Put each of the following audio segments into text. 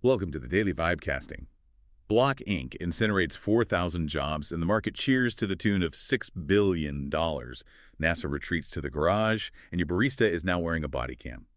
Welcome to the Daily Vibecasting. Block Inc. incinerates 4,000 jobs and the market cheers to the tune of $6 billion. NASA retreats to the garage and your barista is now wearing a body cam.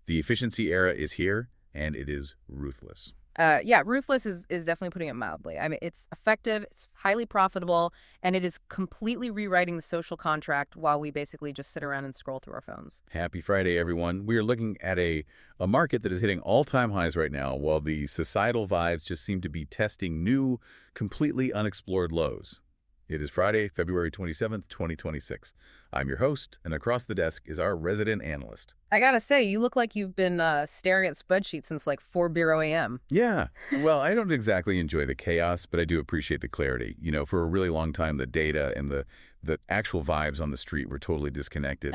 The efficiency era is here and it is ruthless. Yeah, ruthless is definitely putting it mildly. I mean, it's effective, it's highly profitable, and it is completely rewriting the social contract while we basically just sit around and scroll through our phones. Happy Friday, everyone. We are looking at a market that is hitting all-time highs right now while the societal vibes just seem to be testing new, completely unexplored lows. It is Friday, February 27th, 2026. I'm your host, and across the desk is our resident analyst. I gotta say, you look like you've been staring at spreadsheets since like 4:00 a.m. Yeah, well, I don't exactly enjoy the chaos, but I do appreciate the clarity. You know, for a really long time, the data and the actual vibes on the street were totally disconnected.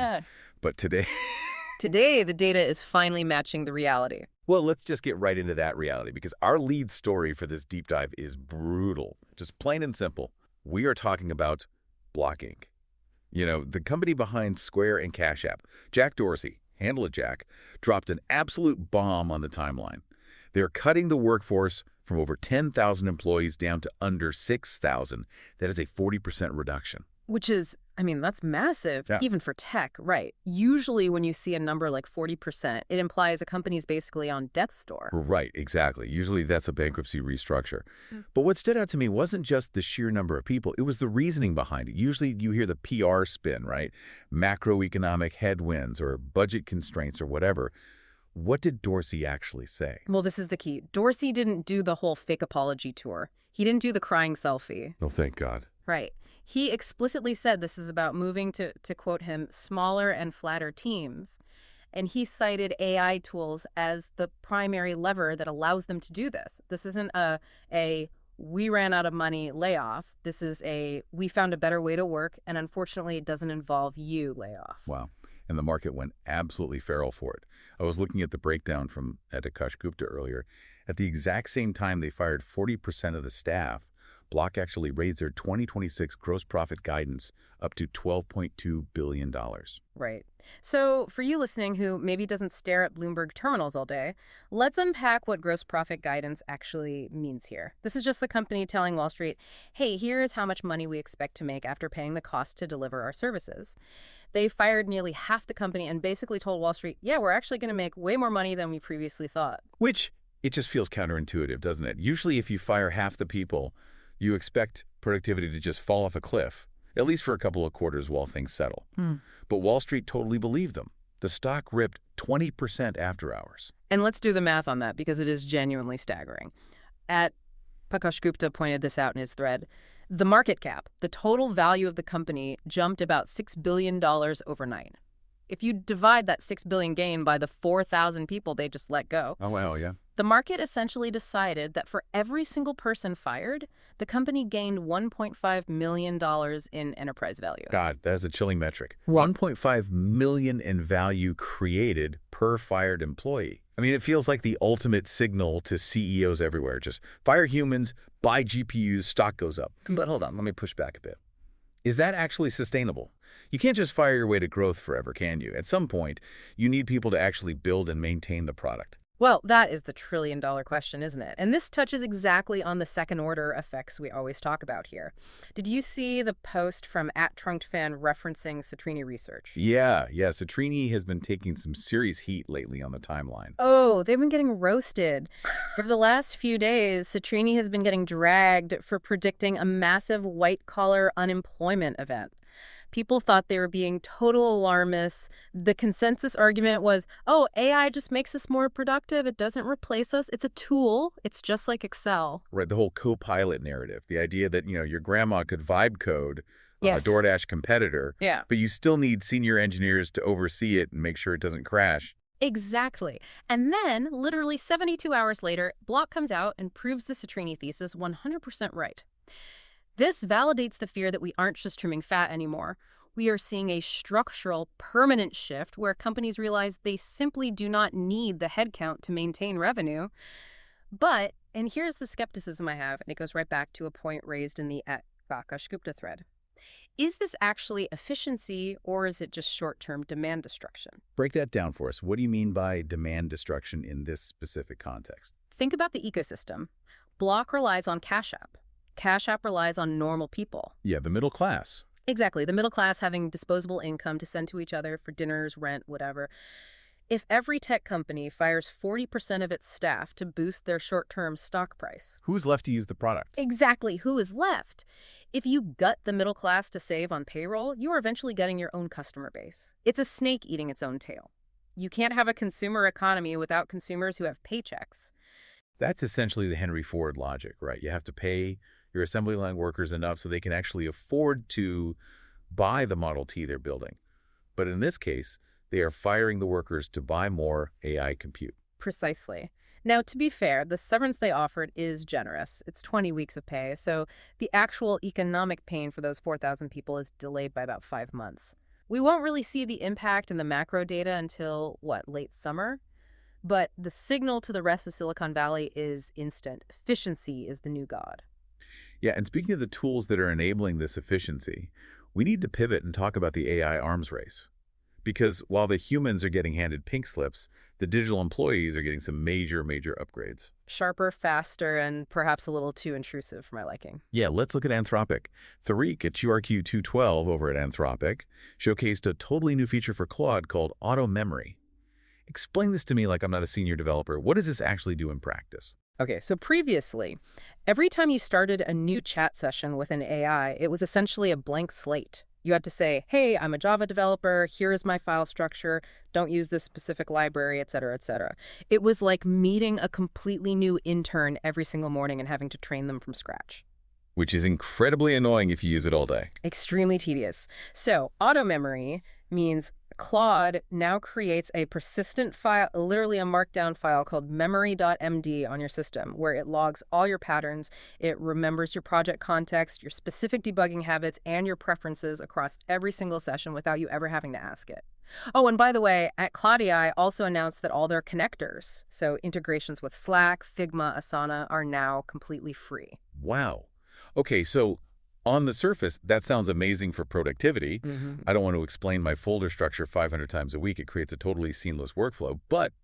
But today... Today, the data is finally matching the reality. Well, let's just get right into that reality, because our lead story for this deep dive is brutal. Just plain and simple. We are talking about Block Inc. You know, the company behind Square and Cash App. Jack Dorsey, handle it Jack, dropped an absolute bomb on the timeline. They're cutting the workforce from over 10,000 employees down to under 6,000. That is a 40% reduction. Which is, I mean, that's massive, Yeah. even for tech, right? Usually when you see a number like 40%, it implies a company's basically on death's door. Right, exactly. Usually that's a bankruptcy restructure. But what stood out to me wasn't just the sheer number of people, it was the reasoning behind it. Usually you hear the PR spin, right? Macroeconomic headwinds or budget constraints or whatever. What did Dorsey actually say? Well, this is the key. Dorsey didn't do the whole fake apology tour. He didn't do the crying selfie. Oh, thank God. Right. He explicitly said this is about moving to quote him, smaller and flatter teams. And he cited AI tools as the primary lever that allows them to do this. This isn't a we ran out of money layoff. This is a we found a better way to work, and unfortunately it doesn't involve you layoff. Wow. And the market went absolutely feral for it. I was looking at the breakdown from Boca Chica earlier. At the exact same time they fired 40% of the staff, Block actually raised their 2026 gross profit guidance up to $12.2 billion. Right. So for you listening who maybe doesn't stare at Bloomberg terminals all day, let's unpack what gross profit guidance actually means here. This is just the company telling Wall Street, hey, here's how much money we expect to make after paying the cost to deliver our services. They fired nearly half the company and basically told Wall Street, yeah, we're actually going to make way more money than we previously thought. Which, it just feels counterintuitive, doesn't it? Usually if you fire half the people, you expect productivity to just fall off a cliff, at least for a couple of quarters while things settle. But Wall Street totally believed them. The stock ripped 20% after hours. And let's do the math on that because it is genuinely staggering. Prakash Gupta pointed this out in his thread. The market cap, the total value of the company, jumped about $6 billion overnight. If you divide that $6 billion gain by the 4,000 people they just let go, Oh, wow, yeah. the market essentially decided that for every single person fired, the company gained $1.5 million in enterprise value. God, that is a chilling metric. 1.5 million in value created per fired employee. I mean, it feels like the ultimate signal to CEOs everywhere. Just fire humans, buy GPUs, stock goes up. But hold on, let me push back a bit. Is that actually sustainable? You can't just fire your way to growth forever, can you? At some point, you need people to actually build and maintain the product. Well, that is the trillion-dollar question, isn't it? And this touches exactly on the second-order effects we always talk about here. Did you see the post from @TrunkFan referencing Citrini research? Yeah, Citrini has been taking some serious heat lately on the timeline. Oh, they've been getting roasted. For the last few days, Citrini has been getting dragged for predicting a massive white-collar unemployment event. People thought they were being total alarmists. The consensus argument was, oh, AI just makes us more productive. It doesn't replace us. It's a tool. It's just like Excel. Right, the whole co-pilot narrative, the idea that, you know, your grandma could vibe code Yes. a DoorDash competitor, Yeah. but you still need senior engineers to oversee it and make sure it doesn't crash. Exactly. And then, literally 72 hours later, Block comes out and proves the Citrini thesis 100% right. This validates the fear that we aren't just trimming fat anymore. We are seeing a structural, permanent shift where companies realize they simply do not need the headcount to maintain revenue. But, and here's the skepticism I have, and it goes right back to a point raised in the @Prakash Gupta thread. Is this actually efficiency, or is it just short-term demand destruction? Break that down for us. What do you mean by demand destruction in this specific context? Think about the ecosystem. Block relies on Cash App. Cash App relies on normal people. Yeah, the middle class. Exactly, the middle class having disposable income to send to each other for dinners, rent, whatever. If every tech company fires 40% of its staff to boost their short-term stock price, Who's left to use the product? exactly who is left? If you gut the middle class to save on payroll, you are eventually gutting your own customer base. It's a snake eating its own tail. You can't have a consumer economy without consumers who have paychecks. That's essentially the Henry Ford logic, right? You have to pay your assembly line workers enough so they can actually afford to buy the Model T they're building. But in this case, they are firing the workers to buy more AI compute. Precisely. Now, to be fair, the severance they offered is generous. It's 20 weeks of pay, so the actual economic pain for those 4,000 people is delayed by about 5 months. We won't really see the impact in the macro data until, late summer? But the signal to the rest of Silicon Valley is instant. Efficiency is the new god. Yeah, and speaking of the tools that are enabling this efficiency, we need to pivot and talk about the AI arms race. Because while the humans are getting handed pink slips, the digital employees are getting some major upgrades. Sharper, faster, and perhaps a little too intrusive for my liking. Yeah, let's look at Anthropic. Tariq at QRQ212 over at Anthropic showcased a totally new feature for Claude called auto memory. Explain this to me like I'm not a senior developer. What does this actually do in practice? Okay, so previously, every time you started a new chat session with an AI, it was essentially a blank slate. You had to say, hey, I'm a Java developer, here is my file structure, don't use this specific library, et cetera, et cetera. It was like meeting a completely new intern every single morning and having to train them from scratch. Which is incredibly annoying if you use it all day. Extremely tedious. So auto memory means Claude now creates a persistent file, literally a markdown file called memory.md on your system, where it logs all your patterns, it remembers your project context, your specific debugging habits, and your preferences across every single session without you ever having to ask it. Oh, and by the way, at Claude also announced that all their connectors, so integrations with Slack, Figma, Asana, are now completely free. Wow. Okay, so on the surface, that sounds amazing for productivity. I don't want to explain my folder structure 500 times a week. It creates a totally seamless workflow. But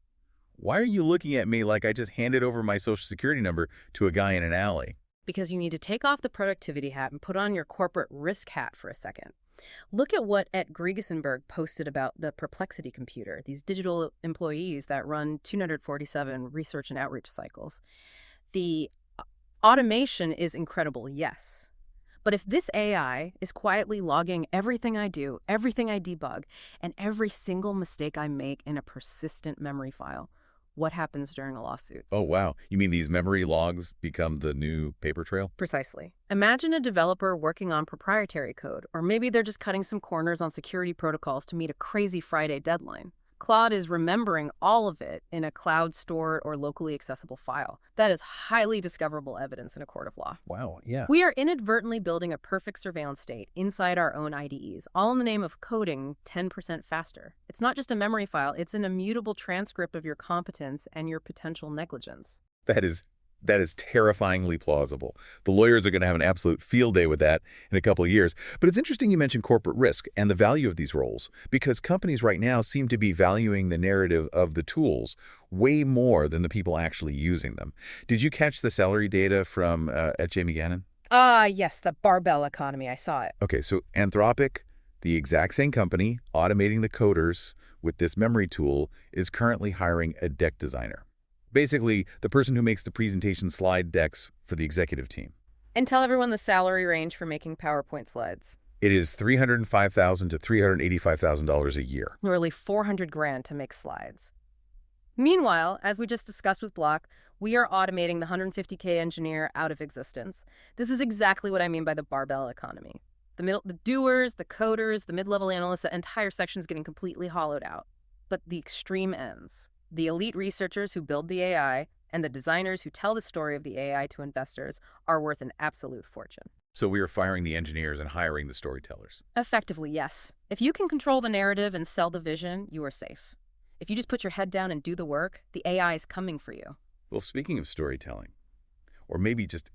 why are you looking at me like I just handed over my social security number to a guy in an alley? Because you need to take off the productivity hat and put on your corporate risk hat for a second. Look at what Ed Gregesenberg posted about the Perplexity computer, these digital employees that run 247 research and outreach cycles. The automation is incredible, yes. But if this AI is quietly logging everything I do, everything I debug, and every single mistake I make in a persistent memory file, what happens during a lawsuit? Oh, wow. You mean these memory logs become the new paper trail? Precisely. Imagine a developer working on proprietary code, or maybe they're just cutting some corners on security protocols to meet a crazy Friday deadline. Claude is remembering all of it in a cloud-stored or locally accessible file. That is highly discoverable evidence in a court of law. Wow, yeah. We are inadvertently building a perfect surveillance state inside our own IDEs, all in the name of coding 10% faster. It's not just a memory file, it's an immutable transcript of your competence and your potential negligence. That is terrifyingly plausible. The lawyers are going to have an absolute field day with that in a couple of years. But it's interesting you mentioned corporate risk and the value of these roles, because companies right now seem to be valuing the narrative of the tools way more than the people actually using them. Did you catch the salary data from at Jamie Gannon? Yes, the barbell economy. I saw it. Okay, so Anthropic, the exact same company, automating the coders with this memory tool, is currently hiring a deck designer. Basically, the person who makes the presentation slide decks for the executive team. And tell everyone the salary range for making PowerPoint slides. It is $305,000 to $385,000 a year. Nearly $400,000 to make slides. Meanwhile, as we just discussed with Block, we are automating the $150K engineer out of existence. This is exactly what I mean by the barbell economy. The doers, the coders, the mid-level analysts, the entire section is getting completely hollowed out. But the extreme ends. The elite researchers who build the AI and the designers who tell the story of the AI to investors are worth an absolute fortune. So we are firing the engineers and hiring the storytellers. Effectively, yes. If you can control the narrative and sell the vision, you are safe. If you just put your head down and do the work, the AI is coming for you. Well, speaking of storytelling, or maybe just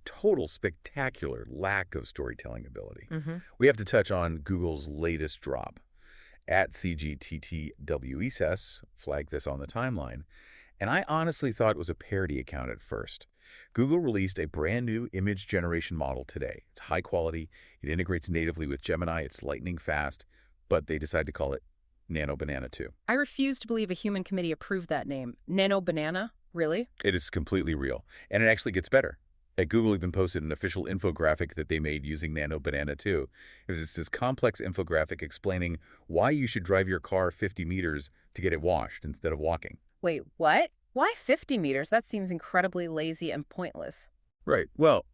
total spectacular lack of storytelling ability, we have to touch on Google's latest drop. At CGTTWESS, flag this on the timeline, And I honestly thought it was a parody account at first. Google released a brand new image generation model today. It's high quality, it integrates natively with Gemini, it's lightning fast, but they decided to call it Nano Banana 2. I refuse to believe a human committee approved that name. Nano Banana? Really? It is completely real, and it actually gets better. At Google even posted an official infographic that they made using Nano Banana 2. It was just this complex infographic explaining why you should drive your car 50 meters to get it washed instead of walking. Wait, what? Why 50 meters? That seems incredibly lazy and pointless. Right. Well,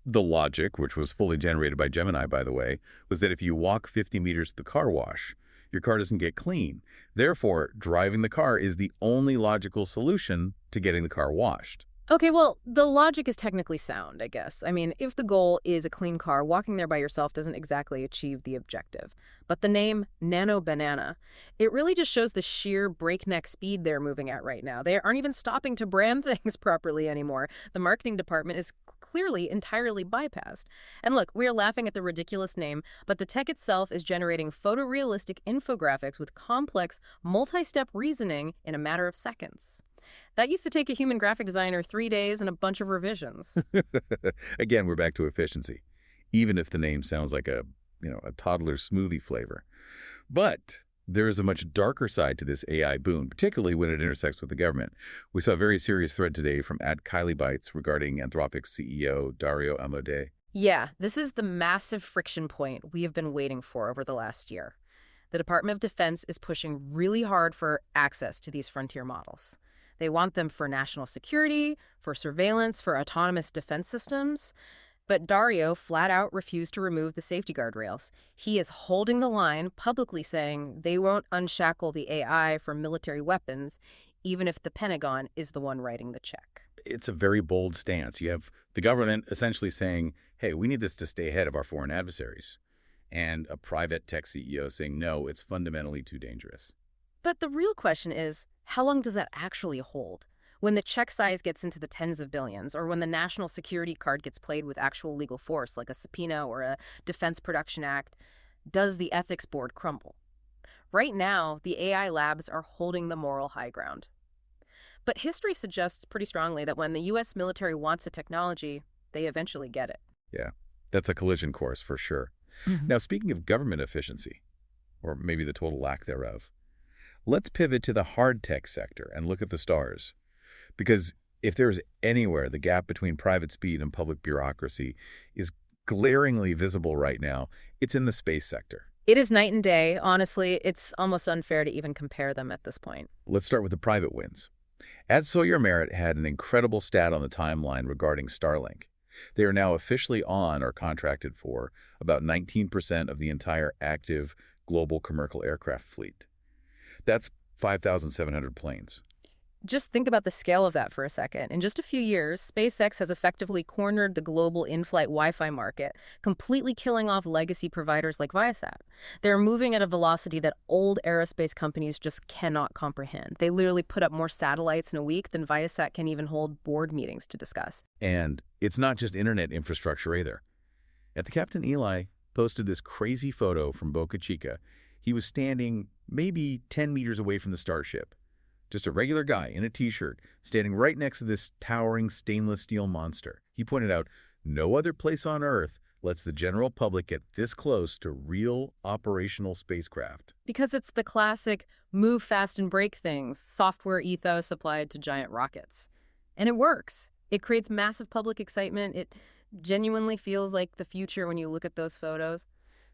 the logic, which was fully generated by Gemini, by the way, was that if you walk 50 meters to the car wash, your car doesn't get clean. Therefore, driving the car is the only logical solution to getting the car washed. Okay, well, the logic is technically sound, I guess. I mean, if the goal is a clean car, walking there by yourself doesn't exactly achieve the objective. But the name Nano Banana, it really just shows the sheer breakneck speed they're moving at right now. They aren't even stopping to brand things properly anymore. The marketing department is clearly entirely bypassed. And look, we're laughing at the ridiculous name, but the tech itself is generating photorealistic infographics with complex, multi-step reasoning in a matter of seconds. That used to take a human graphic designer 3 days and a bunch of revisions. Again, we're back to efficiency, even if the name sounds like a toddler's smoothie flavor. But there is a much darker side to this AI boom, particularly when it intersects with the government. We saw a very serious thread today from @KylieBytes regarding Anthropic's CEO, Dario Amodei. Yeah, this is the massive friction point we have been waiting for over the last year. The Department of Defense is pushing really hard for access to these frontier models. They want them for national security, for surveillance, for autonomous defense systems. But Dario flat out refused to remove the safety guardrails. He is holding the line, publicly saying they won't unshackle the AI for military weapons, even if the Pentagon is the one writing the check. It's a very bold stance. You have the government essentially saying, hey, we need this to stay ahead of our foreign adversaries. And a private tech CEO saying, no, it's fundamentally too dangerous. But the real question is, how long does that actually hold? When the check size gets into the tens of billions, or when the national security card gets played with actual legal force, like a subpoena or a Defense Production Act, does the ethics board crumble? Right now, the AI labs are holding the moral high ground. But history suggests pretty strongly that when the U.S. military wants a technology, they eventually get it. Yeah, that's a collision course for sure. Now, speaking of government efficiency, or maybe the total lack thereof, let's pivot to the hard tech sector and look at the stars. Because if there is anywhere the gap between private speed and public bureaucracy is glaringly visible right now, it's in the space sector. It is night and day. Honestly, it's almost unfair to even compare them at this point. Let's start with the private wins. Sawyer Merritt had an incredible stat on the timeline regarding Starlink. They are now officially on or contracted for about 19% of the entire active global commercial aircraft fleet. That's 5,700 planes. Just think about the scale of that for a second. In just a few years, SpaceX has effectively cornered the global in-flight Wi-Fi market, completely killing off legacy providers like Viasat. They're moving at a velocity that old aerospace companies just cannot comprehend. They literally put up more satellites in a week than Viasat can even hold board meetings to discuss. And it's not just internet infrastructure either. At the Captain Eli posted this crazy photo from Boca Chica. He was standing maybe 10 meters away from the Starship. Just a regular guy in a t-shirt, standing right next to this towering stainless steel monster. He pointed out, no other place on Earth lets the general public get this close to real operational spacecraft. Because it's the classic move fast and break things, software ethos applied to giant rockets. And it works. It creates massive public excitement. It genuinely feels like the future when you look at those photos.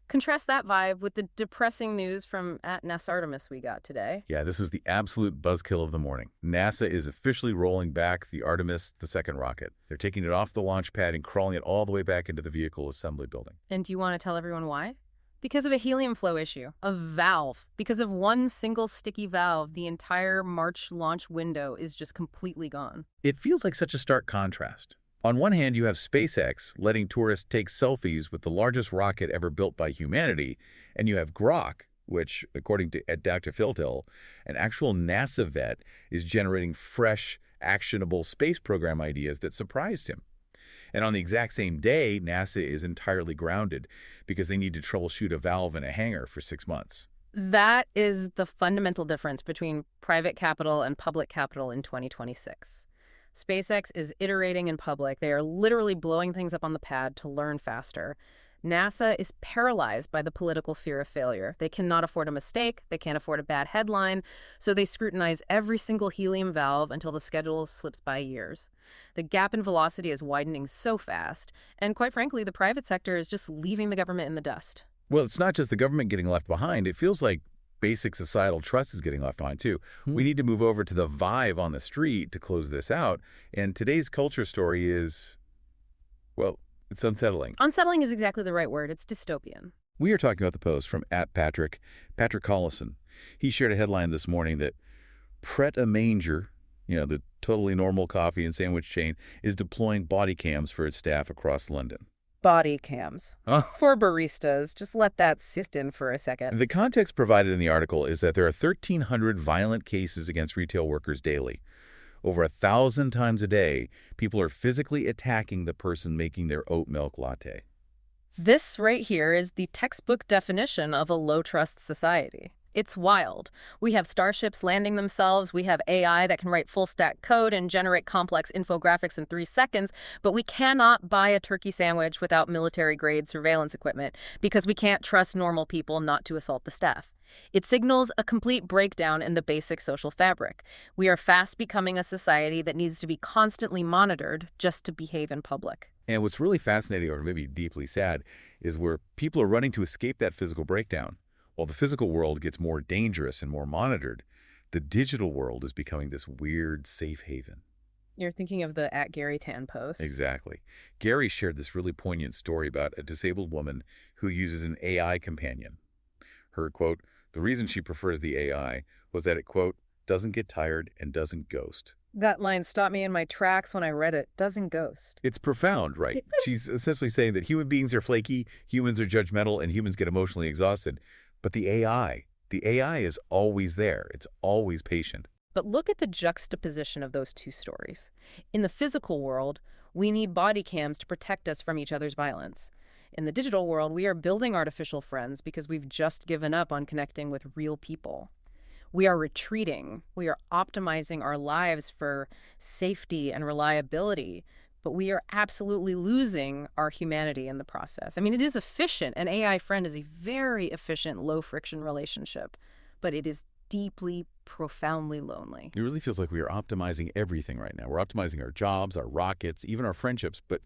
Contrast that vibe with the depressing news from NASA Artemis we got today. Yeah, this was the absolute buzzkill of the morning. NASA is officially rolling back the Artemis II rocket. They're taking it off the launch pad and crawling it all the way back into the vehicle assembly building. And do you want to tell everyone why? Because of a helium flow issue, a valve. Because of one single sticky valve, the entire March launch window is just completely gone. It feels like such a stark contrast. On one hand, you have SpaceX letting tourists take selfies with the largest rocket ever built by humanity, and you have Grok, which, according to Dr. Philtill, an actual NASA vet, is generating fresh, actionable space program ideas that surprised him. And on the exact same day, NASA is entirely grounded because they need to troubleshoot a valve in a hangar for 6 months. That is the fundamental difference between private capital and public capital in 2026. SpaceX is iterating in public. They are literally blowing things up on the pad to learn faster. NASA is paralyzed by the political fear of failure. They cannot afford a mistake. They can't afford a bad headline. So they scrutinize every single helium valve until the schedule slips by years. The gap in velocity is widening so fast. And quite frankly, the private sector is just leaving the government in the dust. Well, it's not just the government getting left behind. It feels like basic societal trust is getting left behind, too. We need to move over to the vibe on the street to close this out. And today's culture story is, well, it's unsettling. Unsettling is exactly the right word. It's dystopian. We are talking about the post from @Patrick Collison. He shared a headline this morning that Pret a Manger, the totally normal coffee and sandwich chain, is deploying body cams for its staff across London. Body cams. Huh? For baristas, just let that sit in for a second. The context provided in the article is that there are 1,300 violent cases against retail workers daily. Over 1,000 times a day, people are physically attacking the person making their oat milk latte. This right here is the textbook definition of a low-trust society. It's wild. We have starships landing themselves. We have AI that can write full-stack code and generate complex infographics in 3 seconds, but we cannot buy a turkey sandwich without military-grade surveillance equipment because we can't trust normal people not to assault the staff. It signals a complete breakdown in the basic social fabric. We are fast becoming a society that needs to be constantly monitored just to behave in public. And what's really fascinating, or maybe deeply sad, is where people are running to escape that physical breakdown. While the physical world gets more dangerous and more monitored, the digital world is becoming this weird safe haven. You're thinking of the @GaryTan post. Exactly. Gary shared this really poignant story about a disabled woman who uses an AI companion. Her, quote, the reason she prefers the AI was that it, quote, doesn't get tired and doesn't ghost. That line stopped me in my tracks when I read it. Doesn't ghost. It's profound, right? She's essentially saying that human beings are flaky, humans are judgmental, and humans get emotionally exhausted. But the AI is always there. It's always patient. But look at the juxtaposition of those two stories. In the physical world, we need body cams to protect us from each other's violence. In the digital world, we are building artificial friends because we've just given up on connecting with real people. We are retreating. We are optimizing our lives for safety and reliability, but we are absolutely losing our humanity in the process. I mean, it is efficient. An AI friend is a very efficient, low-friction relationship, but it is deeply, profoundly lonely. It really feels like we are optimizing everything right now. We're optimizing our jobs, our rockets, even our friendships, but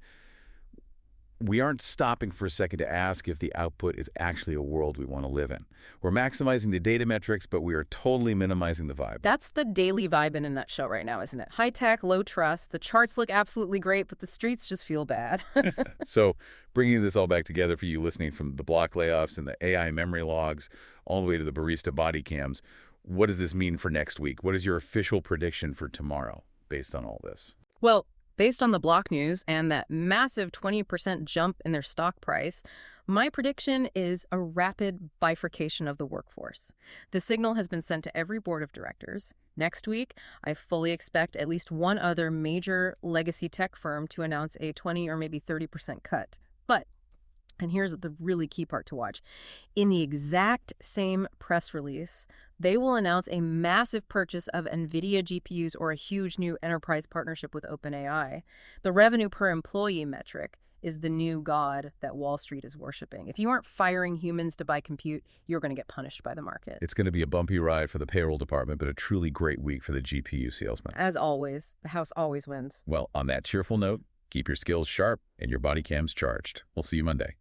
we aren't stopping for a second to ask if the output is actually a world we want to live in. We're maximizing the data metrics, but we are totally minimizing the vibe. That's the daily vibe in a nutshell right now, isn't it? High tech, low trust. The charts look absolutely great, but the streets just feel bad. So bringing this all back together for you listening, from the block layoffs and the AI memory logs all the way to the barista body cams, what does this mean for next week? What is your official prediction for tomorrow based on all this? Well, based on the Block news and that massive 20% jump in their stock price, my prediction is a rapid bifurcation of the workforce. The signal has been sent to every board of directors. Next week, I fully expect at least one other major legacy tech firm to announce a 20 or maybe 30% cut. But, and here's the really key part to watch, in the exact same press release, they will announce a massive purchase of NVIDIA GPUs or a huge new enterprise partnership with OpenAI. The revenue per employee metric is the new god that Wall Street is worshiping. If you aren't firing humans to buy compute, you're going to get punished by the market. It's going to be a bumpy ride for the payroll department, but a truly great week for the GPU salesman. As always, the house always wins. Well, on that cheerful note, keep your skills sharp and your body cams charged. We'll see you Monday.